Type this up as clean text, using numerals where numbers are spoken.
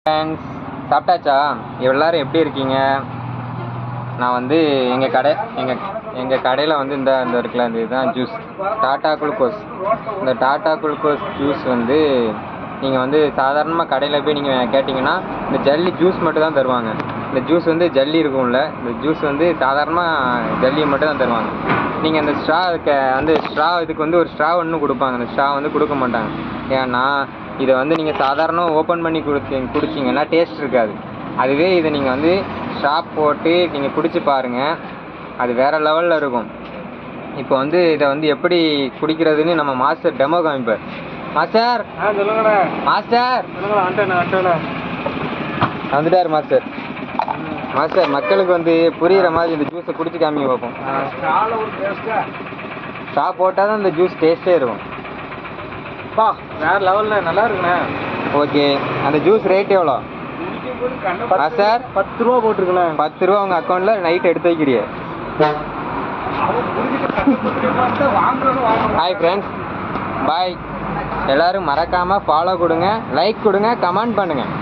Friends, சாப்பிட்டாச்சா? எல்லாரும் எப்படி இருக்கீங்க? நான் வந்து எங்கள் கடையில் வந்து இந்த இருக்குல்ல, இந்த இதுதான் ஜூஸ், டாட்டா குளுக்கோஸ். இந்த டாட்டா குளுக்கோஸ் ஜூஸ் வந்து நீங்கள் வந்து சாதாரணமாக கடையில் போய் நீங்கள் கேட்டிங்கன்னா இந்த ஜல்லி ஜூஸ் மட்டும் தான் தருவாங்க. இந்த ஜூஸ் வந்து ஜல்லி இருக்கும்ல, இந்த ஜூஸ் வந்து சாதாரணமாக ஜல்லியை மட்டும் தான் தருவாங்க. நீங்கள் அந்த இதுக்கு வந்து ஒரு ஸ்ட்ரா ஒன்று கொடுப்பாங்க. அந்த ஸ்ட்ரா வந்து கொடுக்க மாட்டாங்க. ஏன்னா இதை வந்து நீங்கள் சாதாரண ஓப்பன் பண்ணி குடிச்சிங்கன்னா டேஸ்ட் இருக்காது. அதுவே இதை நீங்கள் வந்து ஸ்ட்ரா போட்டு நீங்கள் குடிச்சு பாருங்கள், அது வேறு லெவலில் இருக்கும். இப்போ வந்து இதை வந்து எப்படி குடிக்கிறதுன்னு நம்ம மாஸ்டர் டெமோ காமிப்பார். மாஸ்டர் சொல்லுங்கண்ணே. மாஸ்டர் வந்துட்டார் மாஸ்டர். மாஸ்டர், மக்களுக்கு வந்து புரிகிற மாதிரி இந்த ஜூஸை குடிச்சு காமிக்க பார்ப்போம். ஸ்ட்ரா போட்டால் தான் இந்த ஜூஸ் டேஸ்ட்டே இருக்கும். வேற லெவல்ல நல்லா இருக்குண்ணே. ஓகே, அந்த ஜூஸ் ரேட் எவ்வளோ மாஸ்டர்? 10 ரூபா போட்டிருக்கேண்ணே. 10 ரூபா உங்கள் அக்கௌண்ட்டில் நைட் எடுத்து வைக்கிறிய. ஹாய் ஃப்ரெண்ட்ஸ், பாய். எல்லோரும் மறக்காமல் ஃபாலோ கொடுங்க, லைக் கொடுங்க, கமெண்ட் பண்ணுங்கள்.